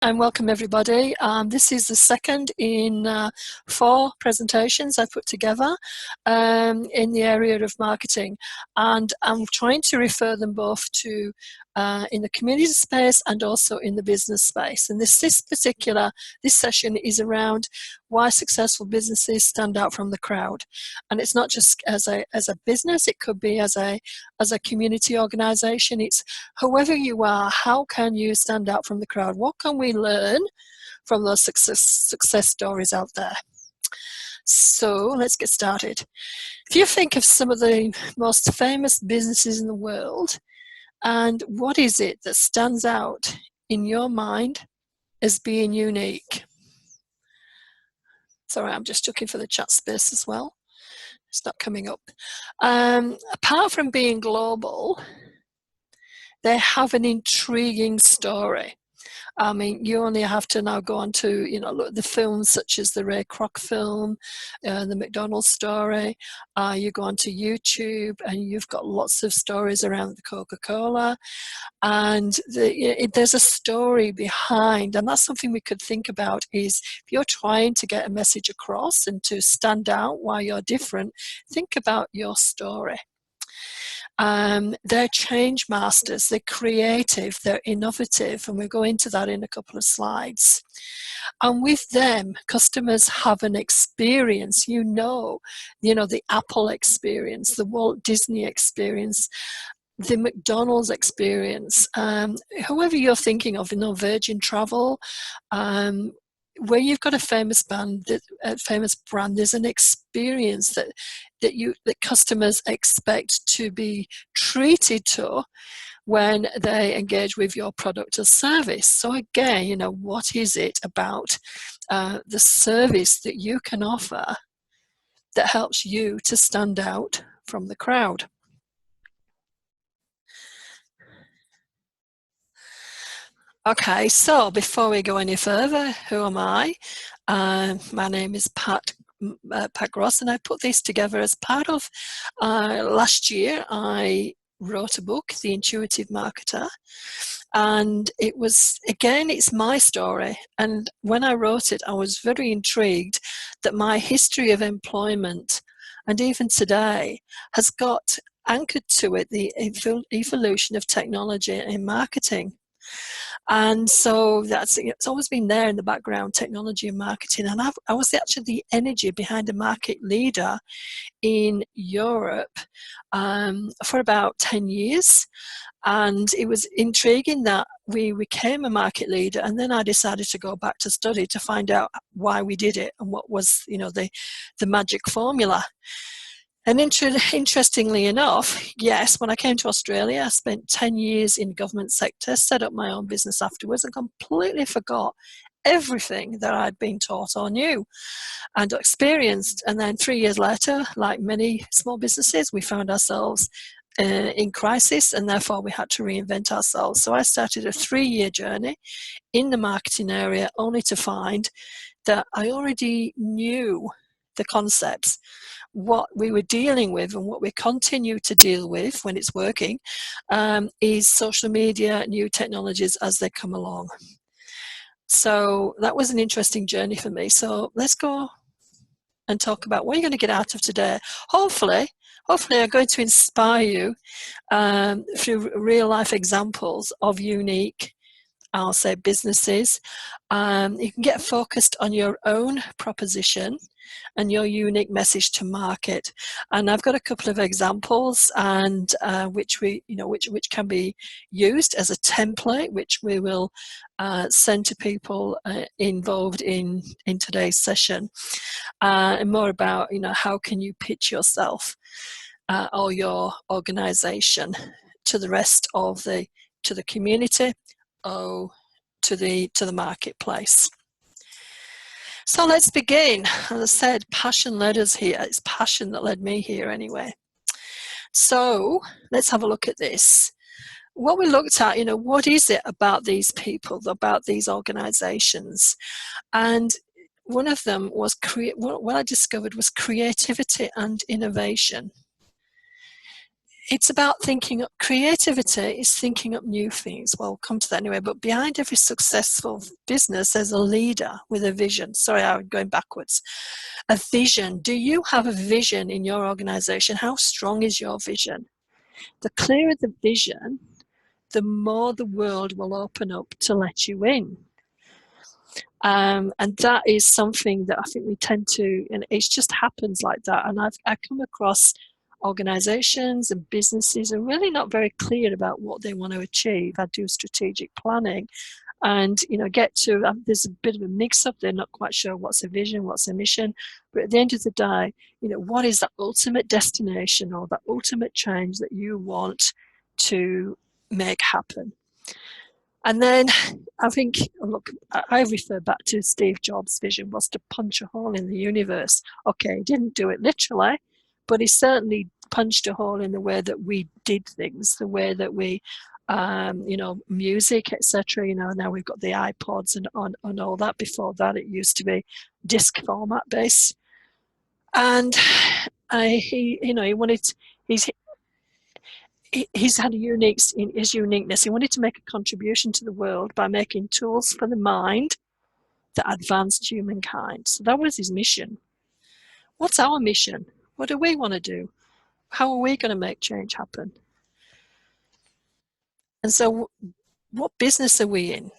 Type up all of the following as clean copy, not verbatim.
And welcome everybody. This is the second in 4 presentations I put together in the area of marketing, and I'm trying to refer them both to in the community space and also in the business space. And this session is around why successful businesses stand out from the crowd. And it's not just as a business, it could be as a community organization. It's whoever you are, how can you stand out from the crowd? What can we learn from those success stories out there? So let's get started. If you think of some of the most famous businesses in the world, and what is it that stands out in your mind as being unique? Sorry, I'm just looking for the chat space as well. It's not coming up. Apart from being global, they have an intriguing story. I mean, you only have to now go on to, look, the films such as the Ray Kroc film, the McDonald's story. You go onto YouTube and you've got lots of stories around the Coca-Cola. And there's a story behind, and that's something we could think about, is if you're trying to get a message across and to stand out while you're different, think about your story. They're change masters, they're creative, they're innovative, and we'll go into that in a couple of slides. And with them, customers have an experience, the Apple experience, the Walt Disney experience, the McDonald's experience, whoever you're thinking of, Virgin Travel, where you've got a famous brand, there's an experience that customers expect to be treated to when they engage with your product or service. So again, what is it about the service that you can offer that helps you to stand out from the crowd? Okay, so before we go any further, who am I? My name is Pat Gross, and I put this together as part of last year. I wrote a book, The Intuitive Marketer, and it's my story. And when I wrote it, I was very intrigued that my history of employment, and even today, has got anchored to it the evolution of technology in marketing. And so it's always been there in the background, technology and marketing. And I was actually the energy behind a market leader in Europe for about 10 years. And it was intriguing that we became a market leader, and then I decided to go back to study to find out why we did it and what was, the magic formula. And interestingly enough, yes, when I came to Australia, I spent 10 years in the government sector, set up my own business afterwards, and completely forgot everything that I'd been taught or knew and experienced. And then 3 years later, like many small businesses, we found ourselves in crisis, and therefore we had to reinvent ourselves. So I started a 3-year journey in the marketing area, only to find that I already knew the concepts. What we were dealing with and what we continue to deal with when it's working is social media, new technologies as they come along. So that was an interesting journey for me. So let's go and talk about what you're going to get out of today. Hopefully I'm going to inspire you through real life examples of unique, I'll say, businesses. You can get focused on your own proposition and your unique message to market. And I've got a couple of examples, and which can be used as a template, which we will send to people involved in today's session, and more about how can you pitch yourself or your organization to the rest of the community or to the marketplace. So let's begin. As I said, passion led us here. It's passion that led me here anyway. So let's have a look at this. What we looked at, what is it about these people, about these organizations? And one of them was what I discovered was creativity and innovation. it's about thinking up. Creativity is thinking up new things. Well, we'll come to that anyway. But behind every successful business, there's a leader with a vision. Sorry, I'm going backwards. A vision. Do you have a vision in your organization? How strong is your vision? The clearer the vision, the more the world will open up to let you in. And that is something that I think we tend to, and it just happens like that. And I come across organizations and businesses are really not very clear about what they want to achieve. I do strategic planning and, get to, there's a bit of a mix up. They're not quite sure what's a vision, what's a mission. But at the end of the day, what is that ultimate destination or that ultimate change that you want to make happen? And then I think, look, I refer back to Steve Jobs' vision was to punch a hole in the universe. Okay, he didn't do it literally, but he certainly punched a hole in the way that we did things, the way that we, music, etc. Now we've got the iPods and all that. Before that, it used to be disc format based. And he wanted, he's had his uniqueness. He wanted to make a contribution to the world by making tools for the mind that advanced humankind. So that was his mission. What's our mission? What do we want to do? How are we going to make change happen? And so what business are we in?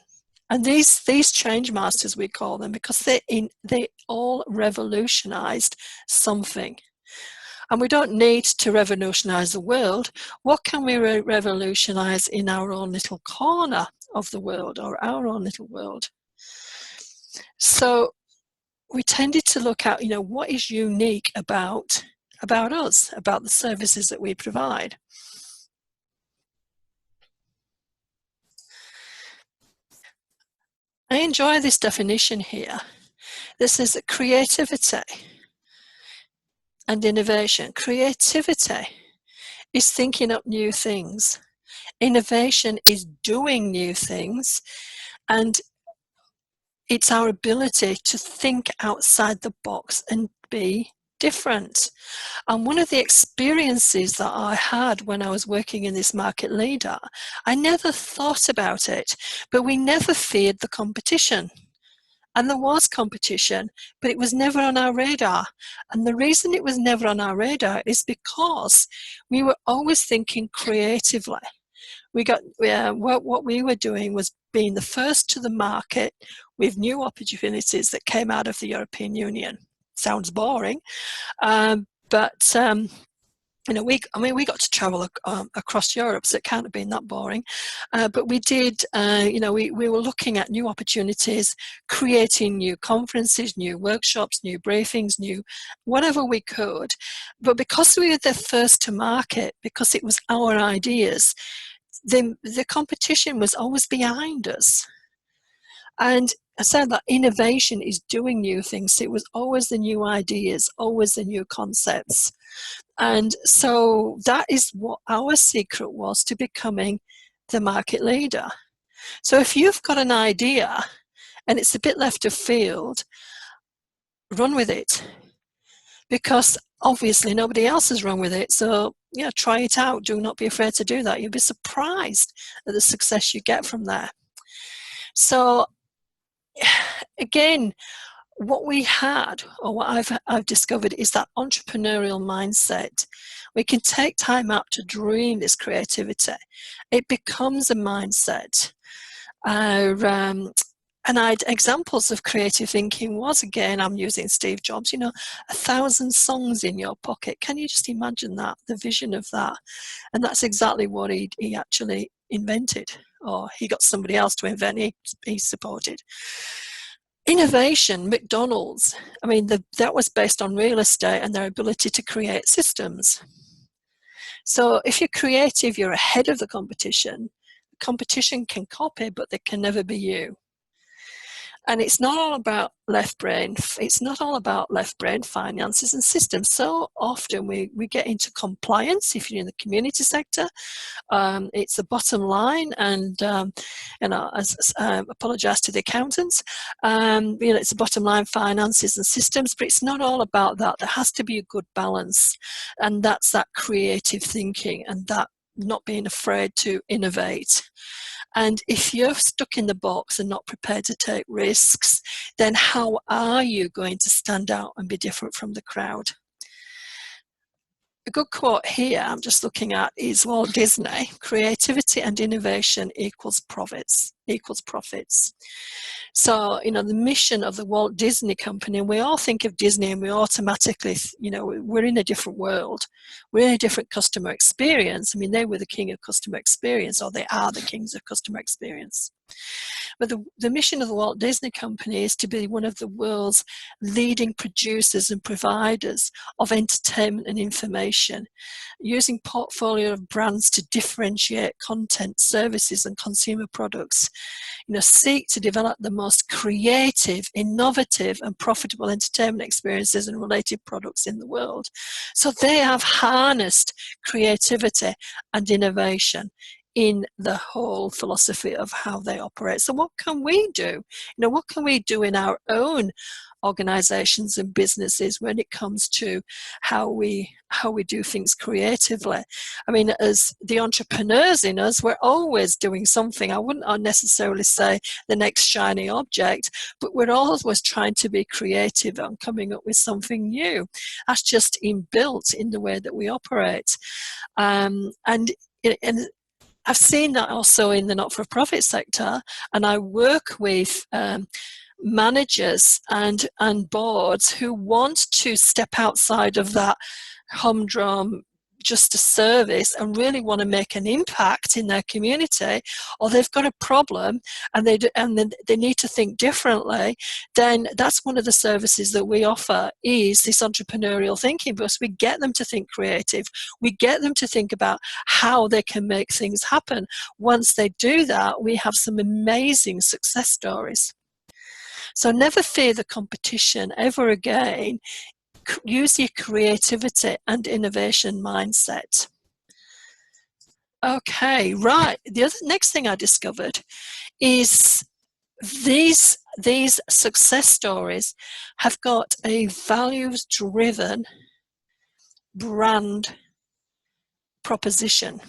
And these change masters, we call them, because they all revolutionized something. And we don't need to revolutionize the world. What can we revolutionize in our own little corner of the world or our own little world? So we tended to look at, what is unique about us, about the services that we provide. I enjoy this definition here. This is creativity and innovation. Creativity is thinking up new things. Innovation is doing new things, and it's our ability to think outside the box and be different. And one of the experiences that I had when I was working in this market leader, I never thought about it, but we never feared the competition. And there was competition, but it was never on our radar. And the reason it was never on our radar is because we were always thinking creatively. What we were doing was being the first to the market with new opportunities that came out of the European Union. Sounds boring, but we got to travel across Europe, so it can't have been that boring. But we did, we were looking at new opportunities, creating new conferences, new workshops, new briefings, new whatever we could. But because we were the first to market, because it was our ideas, the competition was always behind us. And I said that innovation is doing new things. It was always the new ideas, always the new concepts. And so that is what our secret was to becoming the market leader. So if you've got an idea and it's a bit left of field, run with it. Because obviously nobody else has run with it. So try it out. Do not be afraid to do that. You'll be surprised at the success you get from there. So again, what we had, or what I've discovered, is that entrepreneurial mindset. We can take time out to dream this creativity. It becomes a mindset. And examples of creative thinking was, again, I'm using Steve Jobs, 1,000 songs in your pocket. Can you just imagine that, the vision of that? And that's exactly what he actually invented, or he got somebody else to invent, he supported. Innovation, McDonald's, that was based on real estate and their ability to create systems. So if you're creative, you're ahead of the competition. The competition can copy, but they can never be you. And it's not all about left brain. It's not all about left brain finances and systems. So often we get into compliance if you're in the community sector. It's the bottom line, and apologise to the accountants. It's the bottom line, finances and systems, but it's not all about that. There has to be a good balance, and that's that creative thinking and that not being afraid to innovate. And if you're stuck in the box and not prepared to take risks, then how are you going to stand out and be different from the crowd? A good quote here I'm just looking at is Walt Disney: creativity and innovation equals profits. So, the mission of the Walt Disney Company, we all think of Disney and we automatically, we're in a different world. We're in a different customer experience. I mean, they were the king of customer experience, or they are the kings of customer experience. But the mission of the Walt Disney Company is to be one of the world's leading producers and providers of entertainment and information, using portfolio of brands to differentiate content, services, and consumer products. Seek to develop the most creative, innovative, and profitable entertainment experiences and related products in the world. So they have harnessed creativity and innovation in the whole philosophy of how they operate. So what can we do? What can we do in our own organizations and businesses when it comes to how we do things creatively? I mean, as the entrepreneurs in us, we're always doing something. I wouldn't necessarily say the next shiny object, but we're always trying to be creative and coming up with something new. That's just inbuilt in the way that we operate. And I've seen that also in the not-for-profit sector, and I work with managers and boards who want to step outside of that humdrum just a service and really want to make an impact in their community, or they've got a problem and they need to think differently. Then that's one of the services that we offer, is this entrepreneurial thinking, because we get them to think creative. We get them to think about how they can make things happen. Once they do that, we have some amazing success stories. So never fear the competition ever again. Use your creativity and innovation mindset. Okay, right. The next thing I discovered is these success stories have got a values-driven brand proposition.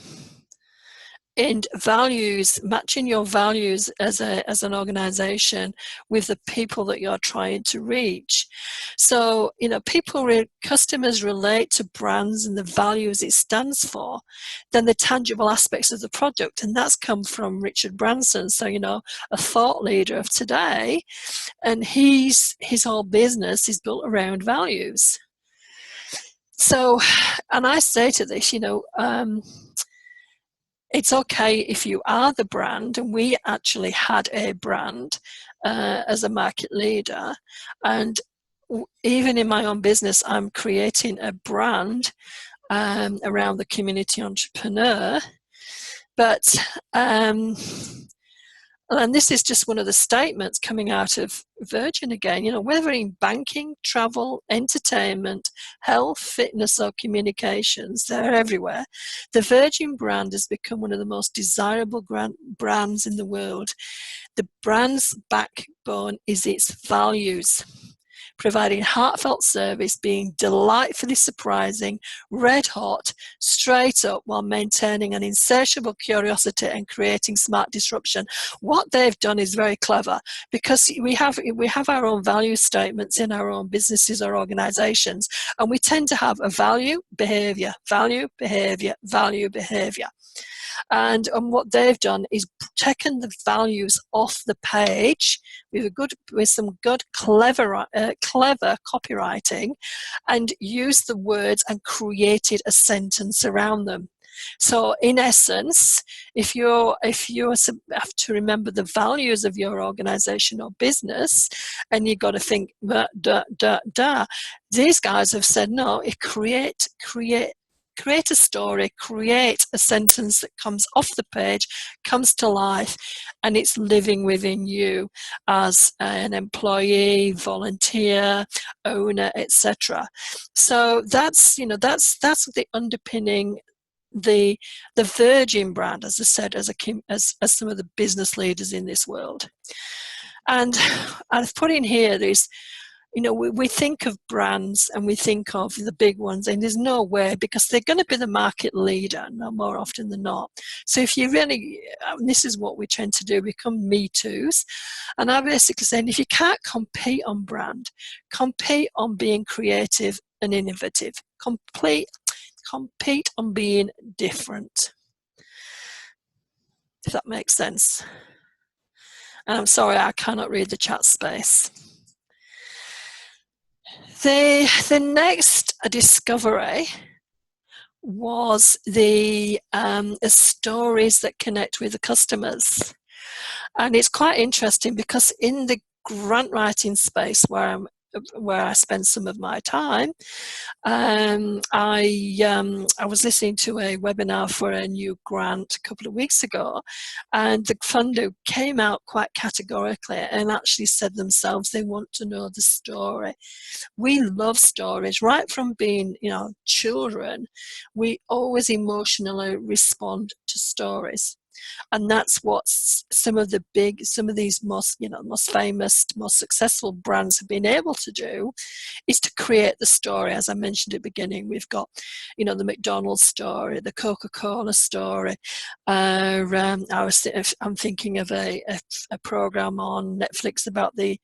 And values, matching your values as an organization with the people that you're trying to reach. So, customers relate to brands and the values it stands for, then the tangible aspects of the product. And that's come from Richard Branson. So, a thought leader of today, and his whole business is built around values. So, and I say to this, it's okay if you are the brand, and we actually had a brand as a market leader, and even in my own business, I'm creating a brand around the community entrepreneur. But and this is just one of the statements coming out of Virgin again, whether in banking, travel, entertainment, health, fitness, or communications, they're everywhere. The Virgin brand has become one of the most desirable brands in the world. The brand's backbone is its values, providing heartfelt service, being delightfully surprising, red hot, straight up, while maintaining an insatiable curiosity and creating smart disruption. What they've done is very clever, because we have our own value statements in our own businesses or organizations, and we tend to have a value, behavior, value, behavior, value, behavior. And what they've done is taken the values off the page with some good, clever copywriting, and used the words and created a sentence around them. So in essence, if you have to remember the values of your organization or business, and you've got to think these guys have said no, create create a story, create a sentence that comes off the page, comes to life, and it's living within you as an employee, volunteer, owner, etc. So that's, you know, that's the underpinning the Virgin brand, as I said, as some of the business leaders in this world. And I've put in here this, you know, we think of brands and we think of the big ones, and there's no way, because they're going to be the market leader no more often than not. So if you really, this is what we tend to do, become me too's. And I basically saying, if you can't compete on brand, compete on being creative and innovative. Compete on being different, if that makes sense. And I'm sorry, I cannot read the chat space. The next discovery was the stories that connect with the customers. And it's quite interesting because in the grant writing space where I spend some of my time, I was listening to a webinar for a new grant a couple of weeks ago, and the funder came out quite categorically and actually said themselves they want to know the story. We love stories. Right from being, you know, children, we always emotionally respond to stories. And that's what some of these most, you know, most famous, most successful brands have been able to do, is to create the story. As I mentioned at the beginning, we've got, you know, the McDonald's story, the Coca-Cola story. I'm thinking of a program on Netflix about it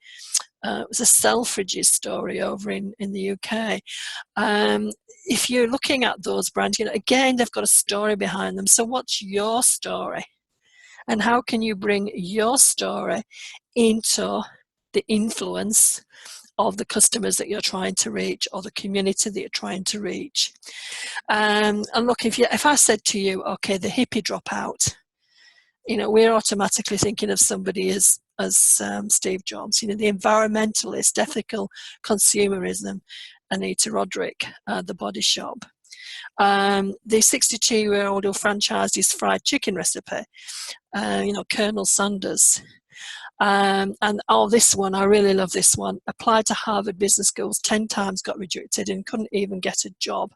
was a Selfridges story over in the UK. If you're looking at those brands, you know, again, they've got a story behind them. So what's your story? And how can you bring your story into the influence of the customers that you're trying to reach, or the community that you're trying to reach? And look, if I said to you, okay, the hippie dropout, you know, we're automatically thinking of somebody as Steve Jobs, you know, the environmentalist, ethical consumerism, Anita Roderick, the Body Shop. The 62-year-old who franchised his fried chicken recipe, you know, Colonel Sanders. And this one, I really love this one. Applied to Harvard Business Schools 10 times, got rejected, and couldn't even get a job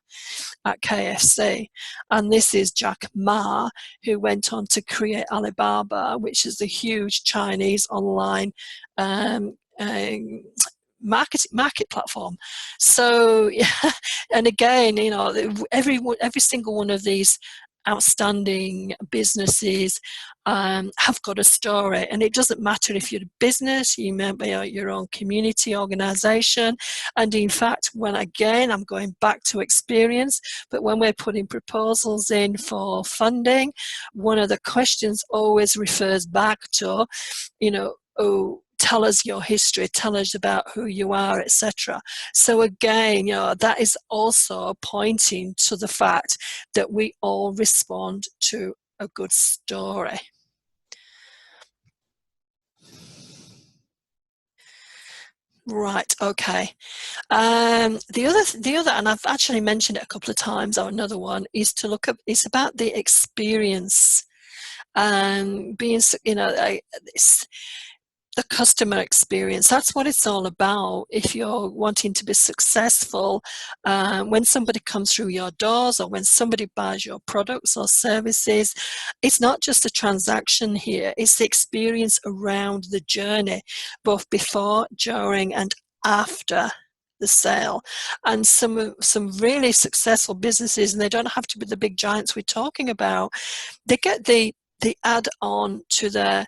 at KFC. And this is Jack Ma, who went on to create Alibaba, which is the huge Chinese online market platform. So, and again, you know, every single one of these outstanding businesses have got a story, and it doesn't matter if you're a business, you may be your own community organization. And in fact, I'm going back to experience, but when we're putting proposals in for funding, one of the questions always refers back to, you know, tell us your history, tell us about who you are, etc. So again, you know, that is also pointing to the fact that we all respond to a good story. Right, okay. The other, and I've actually mentioned it a couple of times, or another one, is to look up, it's about the experience. Being, you know, the customer experience, that's what it's all about. If you're wanting to be successful, when somebody comes through your doors, or when somebody buys your products or services, it's not just a transaction here, it's the experience around the journey, both before, during, and after the sale. And some really successful businesses, and they don't have to be the big giants we're talking about, they get the add on to the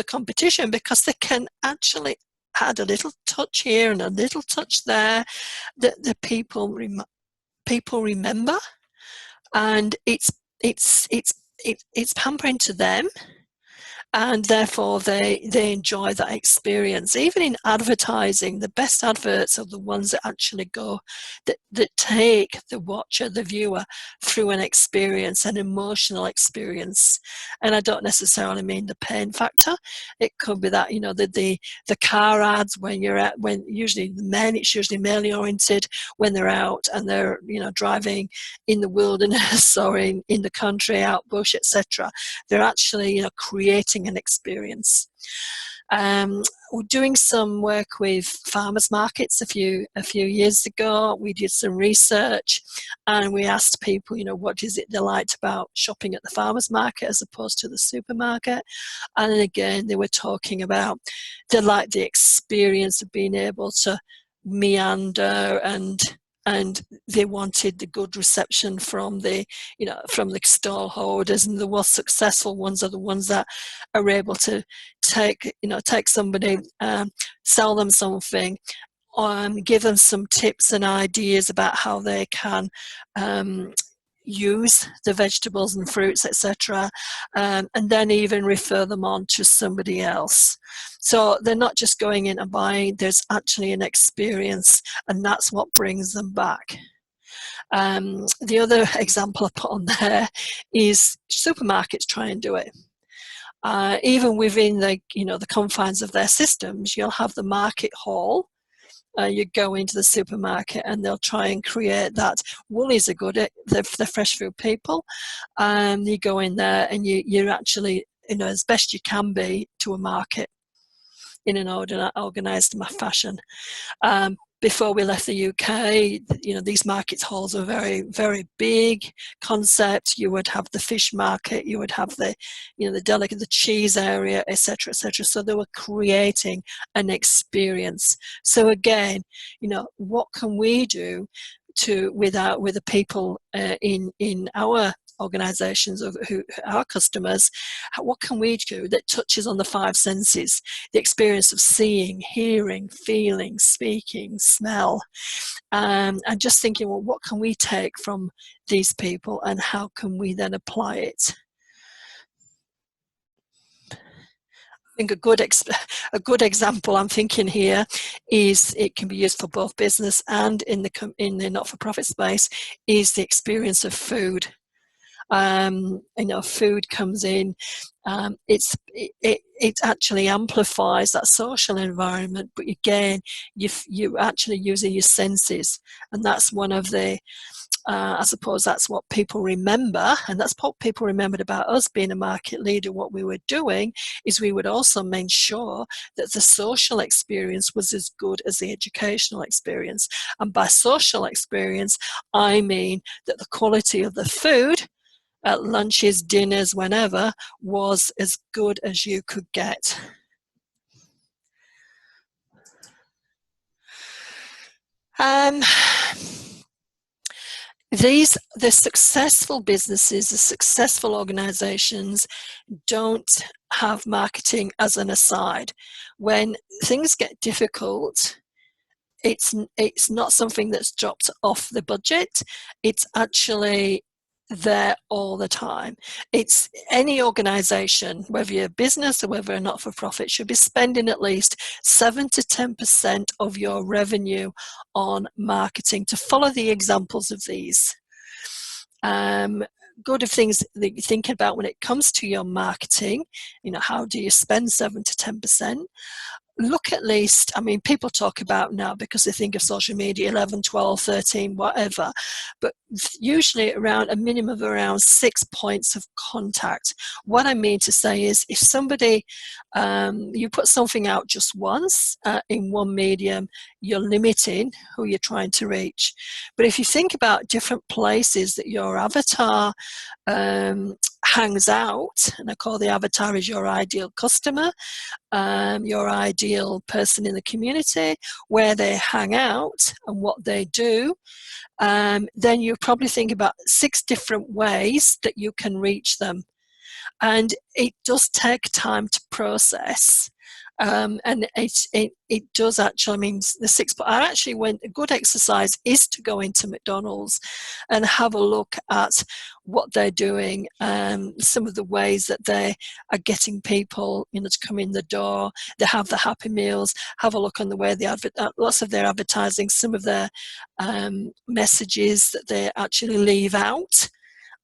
competition, because they can actually add a little touch here and a little touch there that the people remember, and it's pampering to them, and therefore they enjoy that experience. Even in advertising, the best adverts are the ones that actually go, that take the watcher, the viewer, through an experience, an emotional experience. And I don't necessarily mean the pain factor. It could be that, you know, the car ads when you're at, when usually the men, it's usually male oriented, when they're out and they're, you know, driving in the wilderness or in the country, out bush, etc. They're actually, you know, creating an experience. We're doing some work with farmers markets a few years ago. We did some research and we asked people, you know, what is it they liked about shopping at the farmers market as opposed to the supermarket. And again, they were talking about they liked the experience of being able to meander, and they wanted the good reception from the, you know, from the stall holders, and the most successful ones are the ones that are able to take, you know, take somebody, sell them something, give them some tips and ideas about how they can use the vegetables and fruits, etc., and then even refer them on to somebody else. So they're not just going in and buying, there's actually an experience, and that's what brings them back. The other example I put on there is supermarkets try and do it. Even within the, you know, the confines of their systems, you'll have the market hall. You go into the supermarket and they'll try and create that. Woolies are good at the fresh food people. You go in there and you're actually, you know, as best you can be to a market in an organised fashion. Before we left the UK, you know, these market halls are very, very big concept. You would have the fish market, you would have the, you know, the delicate, the cheese area, etc., etc. So they were creating an experience. So again, you know, what can we do to with the people in our organizations of who our customers, what can we do that touches on the five senses, the experience of seeing, hearing, feeling, speaking, smell, and just thinking, well, what can we take from these people and how can we then apply it? I think a good example I'm thinking here is, it can be used for both business and in the not-for-profit space, is the experience of food. You know, food comes in, it actually amplifies that social environment, but again, you actually using your senses, and that's one of the, I suppose that's what people remember, and that's what people remembered about us being a market leader. What we were doing is we would also make sure that the social experience was as good as the educational experience. And by social experience, I mean that the quality of the food at lunches, dinners, whenever, was as good as you could get. The successful businesses, the successful organizations don't have marketing as an aside. When things get difficult, it's not something that's dropped off the budget. It's actually there all the time. It's any organization, whether you're a business or whether you're not for profit, should be spending at least 7 to 10% of your revenue on marketing, to follow the examples of these. Good of things that you think about when it comes to your marketing, you know, how do you spend 7 to 10%? Look, at least, I mean, people talk about now, because they think of social media, 11, 12, 13, whatever, but usually around a minimum of around 6 points of contact. What I mean to say is, if somebody, you put something out just once in one medium, you're limiting who you're trying to reach. But if you think about different places that your avatar hangs out, and I call the avatar as your ideal customer, your ideal person in the community, where they hang out and what they do, then you probably think about 6 different ways that you can reach them. And it does take time to process. And it does actually mean the I actually went, a good exercise is to go into McDonald's and have a look at what they're doing, some of the ways that they are getting people, to come in the door. They have the Happy Meals. Have a look on the way they lots of their advertising, some of their messages that they actually leave out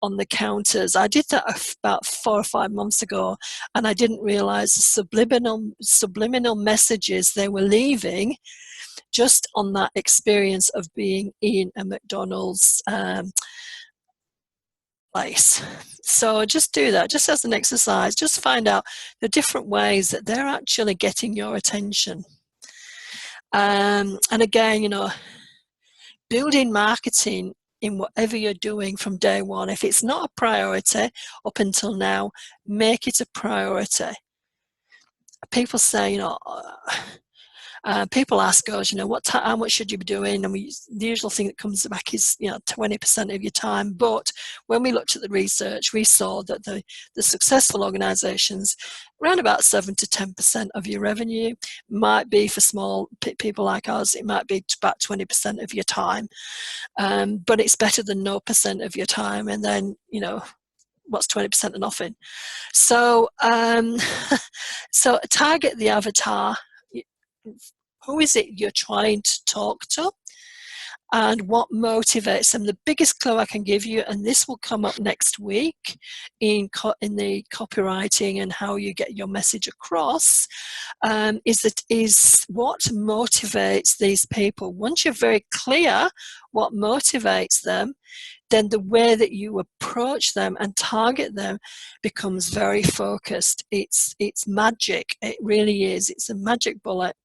on the counters. I did that about 4 or 5 months ago, and I didn't realize the subliminal messages they were leaving just on that experience of being in a McDonald's place. So just do that, just as an exercise. Just find out the different ways that they're actually getting your attention. And again, building marketing in whatever you're doing from day one. If it's not a priority up until now, make it a priority. People say, people ask us, how much should you be doing? And the usual thing that comes back is, 20% of your time. But when we looked at the research, we saw that the successful organizations, around about 7 to 10% of your revenue might be for small people like us. It might be about 20% of your time. But it's better than no percent of your time. And then, what's 20% of nothing? So, so target the avatar. Who is it you're trying to talk to, and what motivates them? The biggest clue I can give you, and this will come up next week in the copywriting and how you get your message across, is what motivates these people. Once you're very clear what motivates them, then the way that you approach them and target them becomes very focused. It's magic. It really is. It's a magic bullet.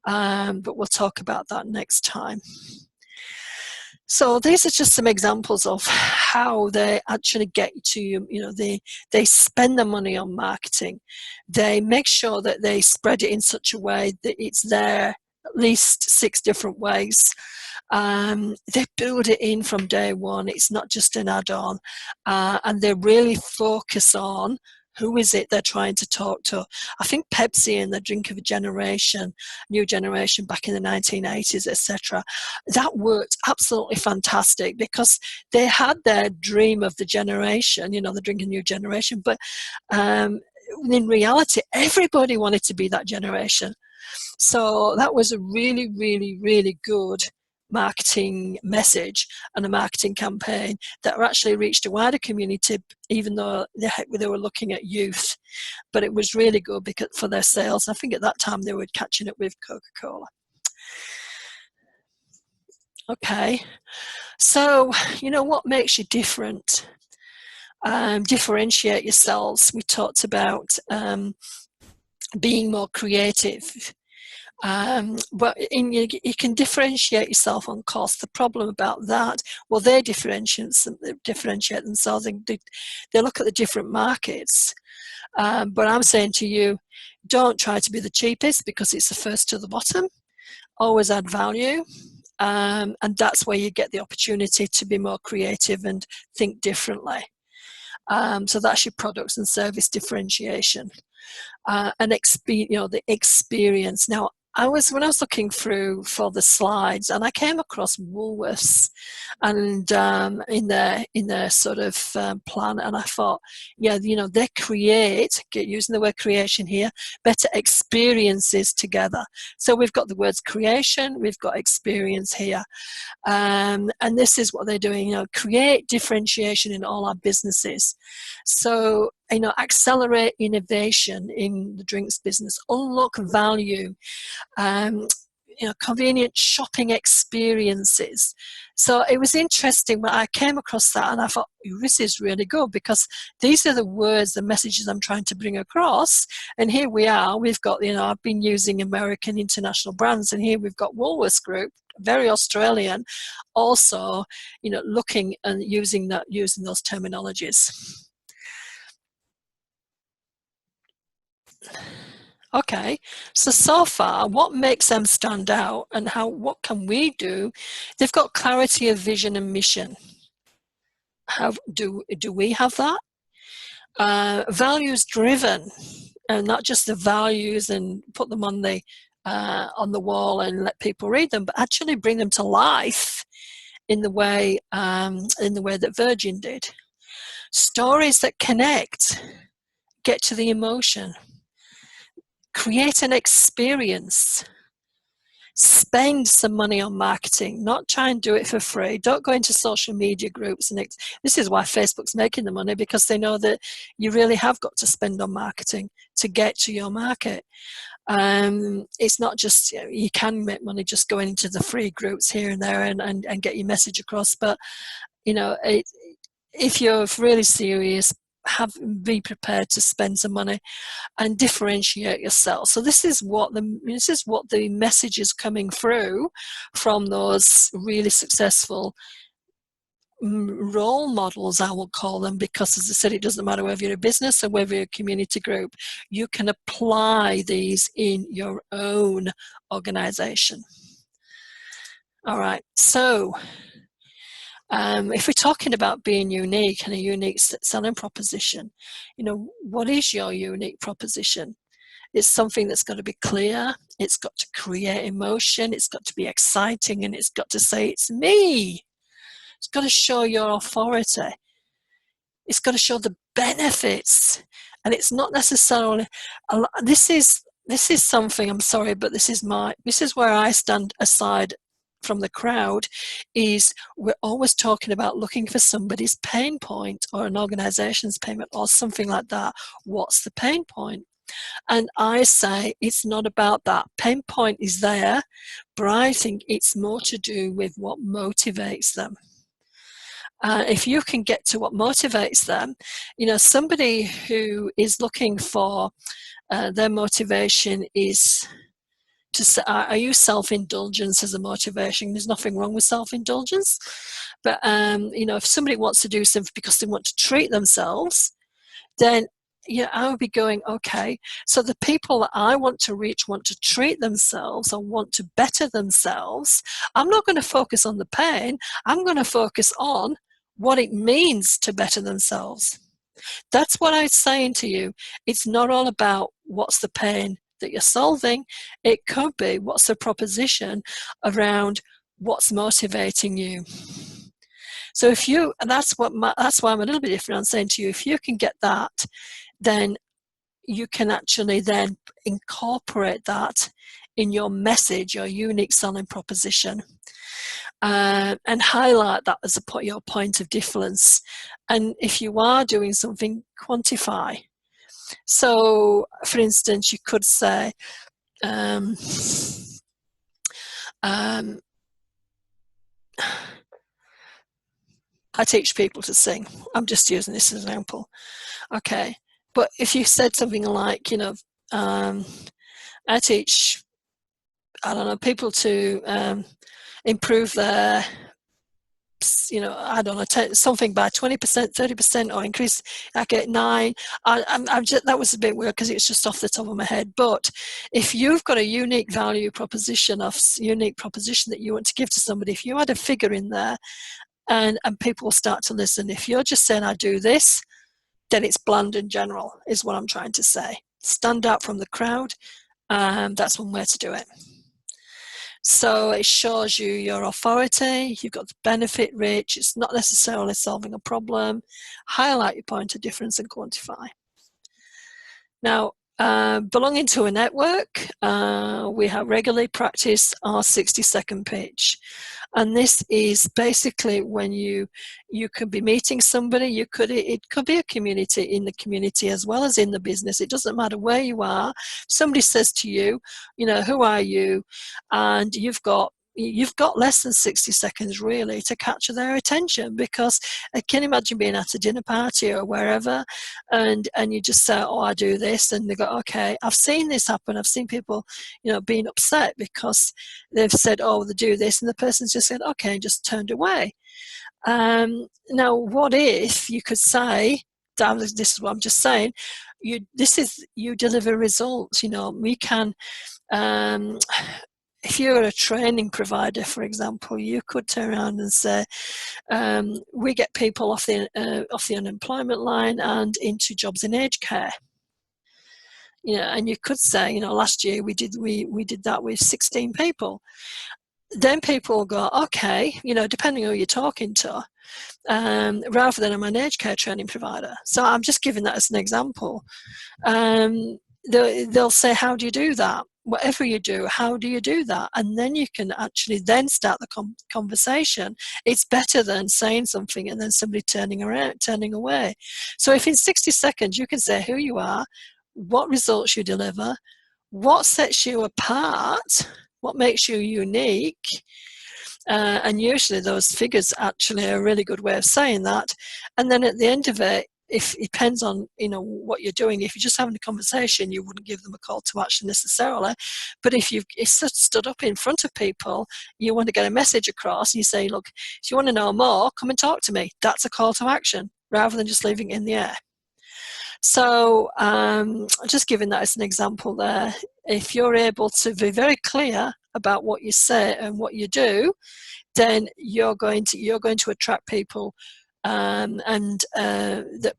But we'll talk about that next time. So these are just some examples of how they actually get to you. They spend the money on marketing. They make sure that they spread it in such a way that it's there at least 6 different ways. They build it in from day one. It's not just an add-on, and they really focus on who is it they're trying to talk to. I think Pepsi and the drink of a generation, new generation back in the 1980s, etc., that worked absolutely fantastic because they had their dream of the generation, the drink of a new generation, but in reality, everybody wanted to be that generation. So that was a really, really, really good marketing message and a marketing campaign that actually reached a wider community, even though they were looking at youth. But it was really good because for their sales. I think at that time they were catching up with Coca-Cola. Okay, so what makes you different? Differentiate yourselves. We talked about being more creative. But you can differentiate yourself on cost. The problem about that, well, they differentiate themselves. They look at the different markets. But I'm saying to you, don't try to be the cheapest because it's the first to the bottom. Always add value. And that's where you get the opportunity to be more creative and think differently. So that's your products and service differentiation. And the experience. Now, when I was looking through for the slides, and I came across Woolworths, and in their sort of plan, and I thought, they create, using the word creation here, better experiences together. So we've got the words creation, we've got experience here, and this is what they're doing. Create differentiation in all our businesses. So accelerate innovation in the drinks business, unlock value, convenient shopping experiences. So it was interesting when I came across that, and I thought, this is really good because these are the words, the messages I'm trying to bring across. And here we are, we've got, I've been using American international brands, and here we've got Woolworths Group, very Australian, also, looking and using those terminologies. Okay, so far, what makes them stand out, and what can we do? They've got clarity of vision and mission. Do we have that? Values driven. and not just the values and put them on the wall and let people read them, but actually bring them to life in the way that Virgin did. Stories that connect, get to the emotion, create an experience. Spend some money on marketing, not try and do it for free. Don't go into social media groups. And this is why Facebook's making the money, because they know that you really have got to spend on marketing to get to your market. It's not just, you can make money just going into the free groups here and there and get your message across. But, if you're really serious, be prepared to spend some money and differentiate yourself. So this is what the message is coming through from those really successful role models, I will call them, because as I said, it doesn't matter whether you're a business or whether you're a community group. You can apply these in your own organization. All right, so if we're talking about being unique and a unique selling proposition, what is your unique proposition? It's something that's got to be clear, it's got to create emotion, it's got to be exciting, and it's got to say, it's me. It's got to show your authority. It's got to show the benefits. And it's not necessarily, this is something, I'm sorry, but this is where I stand aside from the crowd, is we're always talking about looking for somebody's pain point or an organization's payment or something like that. What's the pain point? And I say it's not about that. Pain point is there, but I think it's more to do with what motivates them. If you can get to what motivates them, somebody who is looking for their motivation is I use self-indulgence as a motivation. There's nothing wrong with self-indulgence, but if somebody wants to do something because they want to treat themselves, then I would be going, okay, so the people that I want to reach want to treat themselves or want to better themselves. I'm not going to focus on the pain. I'm going to focus on what it means to better themselves. That's what I'm saying to you. It's not all about what's the pain that you're solving. It could be what's the proposition around what's motivating you. So that's why I'm a little bit different. I'm saying to you, if you can get that, then you can actually then incorporate that in your message, your unique selling proposition, and highlight that as your point of difference. And if you are doing something, quantify. So, for instance, you could say, I teach people to sing. I'm just using this as an example. Okay. But if you said something like, I teach, people to improve their, something by 20%, 30%, or increase, I get 9. That was a bit weird because it's just off the top of my head. But if you've got a unique value proposition that you want to give to somebody, if you had a figure in there, and people will start to listen. If you're just saying, I do this, then it's bland and general, is what I'm trying to say. Stand out from the crowd. That's one way to do it. So it shows you your authority, you've got the benefit rich, it's not necessarily solving a problem. Highlight your point of difference and quantify. Now, belonging to a network, we have regularly practiced our 60-second pitch. And this is basically when you could be meeting somebody, it could be a community, in the community as well as in the business. It doesn't matter where you are. Somebody says to you, who are you? And you've got less than 60 seconds really to capture their attention, because I can imagine being at a dinner party or wherever, and you just say, oh, I do this, and they go, okay, I've seen this happen. I've seen people, being upset because they've said, oh, they do this, and the person's just said, okay, and just turned away. Now, what if you could say, this is what I'm just saying, you deliver results. We can, if you're a training provider, for example, you could turn around and say, we get people off the unemployment line and into jobs in aged care. and you could say, last year we did that with 16 people. Then people will go, okay, depending who you're talking to, rather than a managed care training provider. So I'm just giving that as an example. They'll say, how do you do that? Whatever you do, how do you do that? And then you can actually then start the conversation. It's better than saying something and then somebody turning away. So if in 60 seconds you can say who you are, what results you deliver, what sets you apart, what makes you unique, and usually those figures actually are a really good way of saying that. And then at the end of it, if it depends on what you're doing. If you're just having a conversation, you wouldn't give them a call to action necessarily. But if you've stood up in front of people, you want to get a message across, and you say, look, if you want to know more, come and talk to me. That's a call to action, rather than just leaving it in the air. So just giving that as an example there. If you're able to be very clear about what you say and what you do, then you're going to attract people, that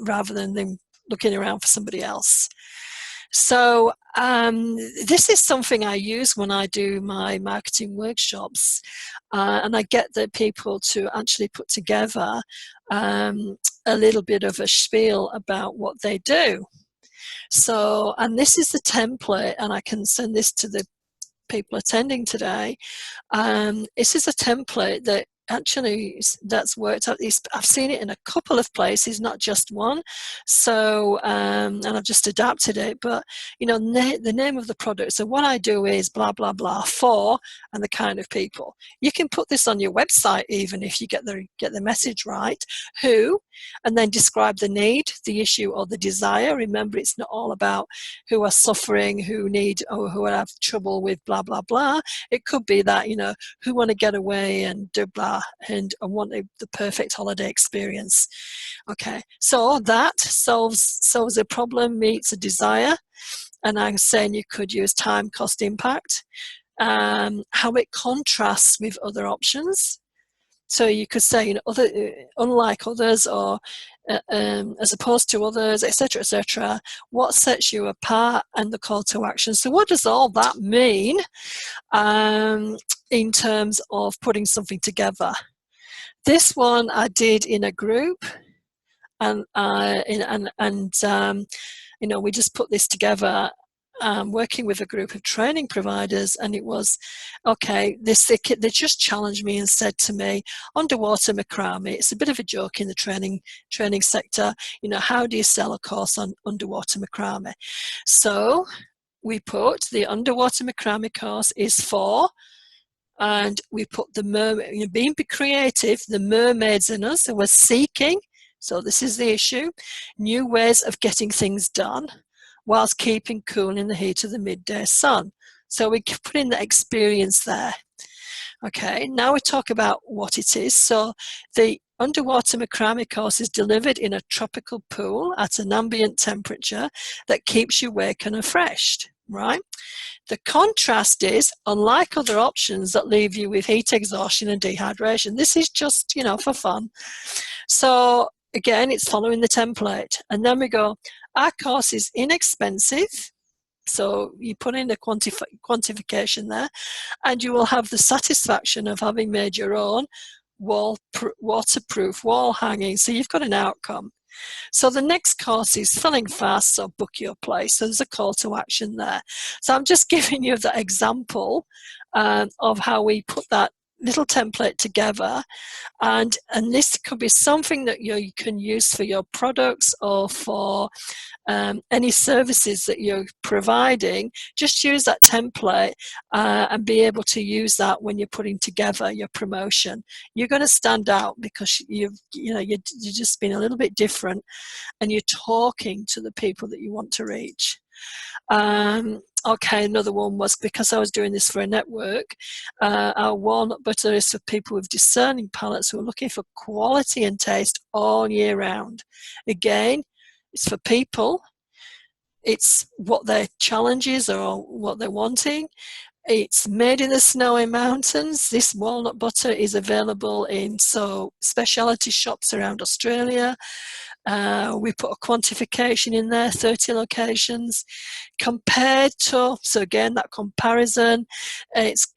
rather than them looking around for somebody else. So this is something I use when I do my marketing workshops, and I get the people to actually put together a little bit of a spiel about what they do. So, and this is the template, and I can send this to the people attending today. This is a template that actually that's worked out. I've seen it in a couple of places, not just one. So and I've just adapted it. But the name of the product. So what I do is blah blah blah for, and the kind of people. You can put this on your website even if you get the message right. Who, and then describe the need, the issue, or the desire. Remember, it's not all about who are suffering, who need, or who have trouble with blah blah blah. It could be that who want to get away and do blah and want the perfect holiday experience. Okay, so that solves a problem, meets a desire. And I'm saying you could use time, cost, impact, how it contrasts with other options. So you could say, unlike others, or as opposed to others, etc., etc. What sets you apart, and the call to action. So what does all that mean in terms of putting something together? This one I did in a group, and we just put this together. Working with a group of training providers, and it was okay. They just challenged me and said to me, underwater macrame. It's a bit of a joke in the training sector. How do you sell a course on underwater macrame? So we put the underwater macrame course is for, and we put the mermaid, being creative, the mermaids in us who were seeking. So this is the issue: new ways of getting things done, whilst keeping cool in the heat of the midday sun. So we put in the experience there. Okay, now we talk about what it is. So the underwater macrame course is delivered in a tropical pool at an ambient temperature that keeps you awake and refreshed, right? The contrast is, unlike other options that leave you with heat exhaustion and dehydration, this is just, for fun. So again, it's following the template. And then we go, our course is inexpensive. So you put in the quantification there, and you will have the satisfaction of having made your own waterproof wall hanging. So you've got an outcome. So the next course is filling fast, so book your place. So there's a call to action there. So I'm just giving you the example of how we put that little template together, and this could be something that you can use for your products or for any services that you're providing. Just use that template and be able to use that when you're putting together your promotion. You're going to stand out because you've just been a little bit different, and you're talking to the people that you want to reach. Okay, another one was, because I was doing this for a network, our walnut butter is for people with discerning palates who are looking for quality and taste all year round. Again, it's for people. It's what their challenges or what they're wanting. It's made in the snowy mountains. This walnut butter is available in specialty shops around Australia. We put a quantification in there, 30 locations, compared to, so again, that comparison, it's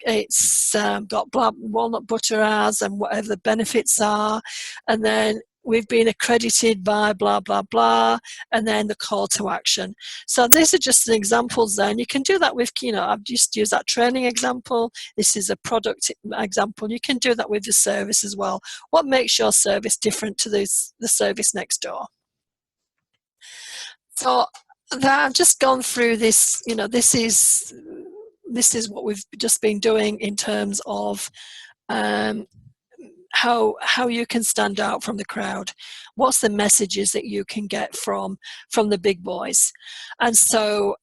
got walnut butter as and whatever the benefits are, and then we've been accredited by blah, blah, blah, and then the call to action. So these are just the examples there, and you can do that with, I've just used that training example. This is a product example. You can do that with the service as well. What makes your service different to the service next door? So that I've just gone through this, this is what we've just been doing in terms of um, how you can stand out from the crowd. What's the messages that you can get from the big boys? And so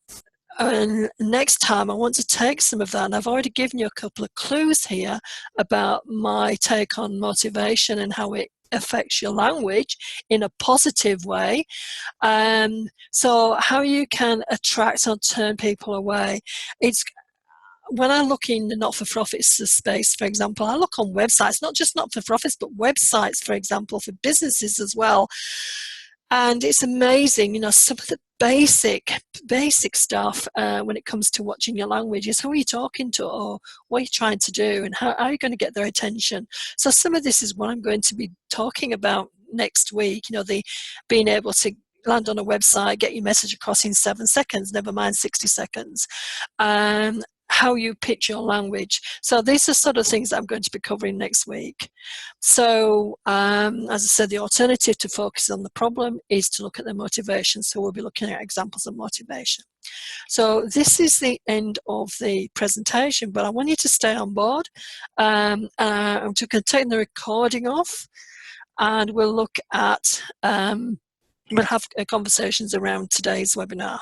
next time I want to take some of that, and I've already given you a couple of clues here about my take on motivation and how it affects your language in a positive way. So how you can attract or turn people away. It's when I look in the not-for-profit space, for example, I look on websites, not just not-for-profits, but websites, for example, for businesses as well. And it's amazing, some of the basic stuff when it comes to watching your language is who are you talking to, or what are you trying to do, and how are you going to get their attention. So some of this is what I'm going to be talking about next week, the being able to land on a website, get your message across in 7 seconds, never mind 60 seconds. How you pitch your language. So these are sort of things that I'm going to be covering next week. So as I said, the alternative to focus on the problem is to look at the motivation. So we'll be looking at examples of motivation. So this is the end of the presentation, but I want you to stay on board. I'm just going to take the recording off, and we'll look at, we'll have conversations around today's webinar.